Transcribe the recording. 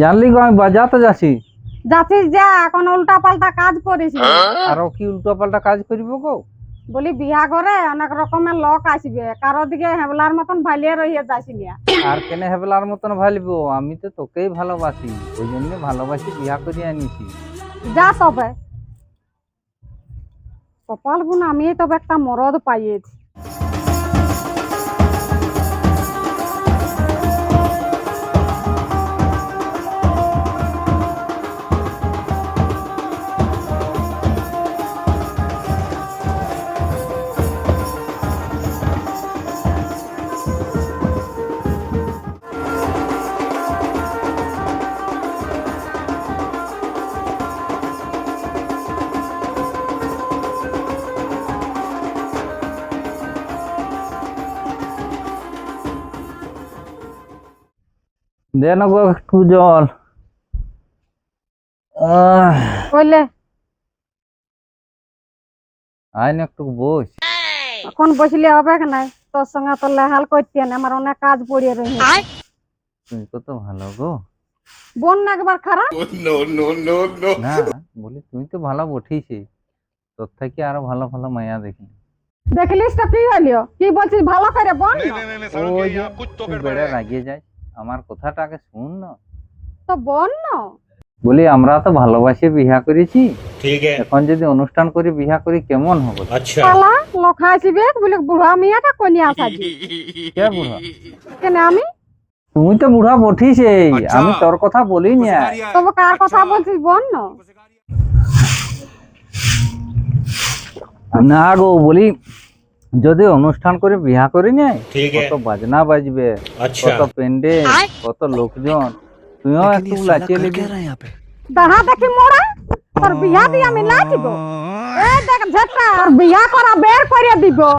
জানলি গো আমি বাজাতে যাচ্ছি। যাচ্ছিস যা, এখন উল্টা পাল্টা কাজ করিস না। আরো কি উল্টো পাল্টা কাজ করবো গো? বলি বিয়া করে অনেক রকমের লোক আসবে, কারো দিকে হেবলার মতন ভালিয়ে রহিয়ে যাচ্ছি না। আর কেনে হেবলার মতন ভালিবো? আমি তো তোকেই ভালোবাসি, ওই জন্য ভালোবাসি বিয়া করে আনিছি। যা তবে, কপাল গুণ আমি তবে একটা মরদ পাইয়েছি। দে না গো একটু জল। বললে আয় না একটু বস। এখন বসলে হবে নাই, তোর সঙ্গে তো লেহাল করতে না, আমার অনেক কাজ পড়িয়ে রয়েছে। তুই কত ভালো গো। বোন না একবার খারাপ? না, বলি তুই তো ভালো বঠিস, তোর থেকে আরো ভালো ভালো মায়া দেখি। দেখলিস তো কি হলিও, কি বলছিস ভালো করে বোন না? ওই যে তুই বেড়ে রাগিয়ে যাই, আমার কথাটা আগে শুন না। তো বোন না? বলি আমরা তো ভালোবাসে বিয়া করেছি, এখন যদি অনুষ্ঠান করে বিয়া করি কেমন হবে? শালা লোক আসবে বলে বুড়া মেয়েটা কনিয়া সাজি। কে বুড়া? কেন আমি? তুমি তো বুড়া বঠিস, আমি তোর কথা বলি না। তবে কার কথা বলছিস বোন না? না গো, বলি যদি অনুষ্ঠান করে বিয়া করি না, কত বাজনা বাজবে, কত প্যান্ডেল, কত লোকজন, তুইও একটু লাচিয়ে নিবি। দাহা দেখি মোড়া, তোর বিয়া দিয়ে আমি নাচবো। এই দেখ ঝেটা, বিয়া করা বের করে দিব।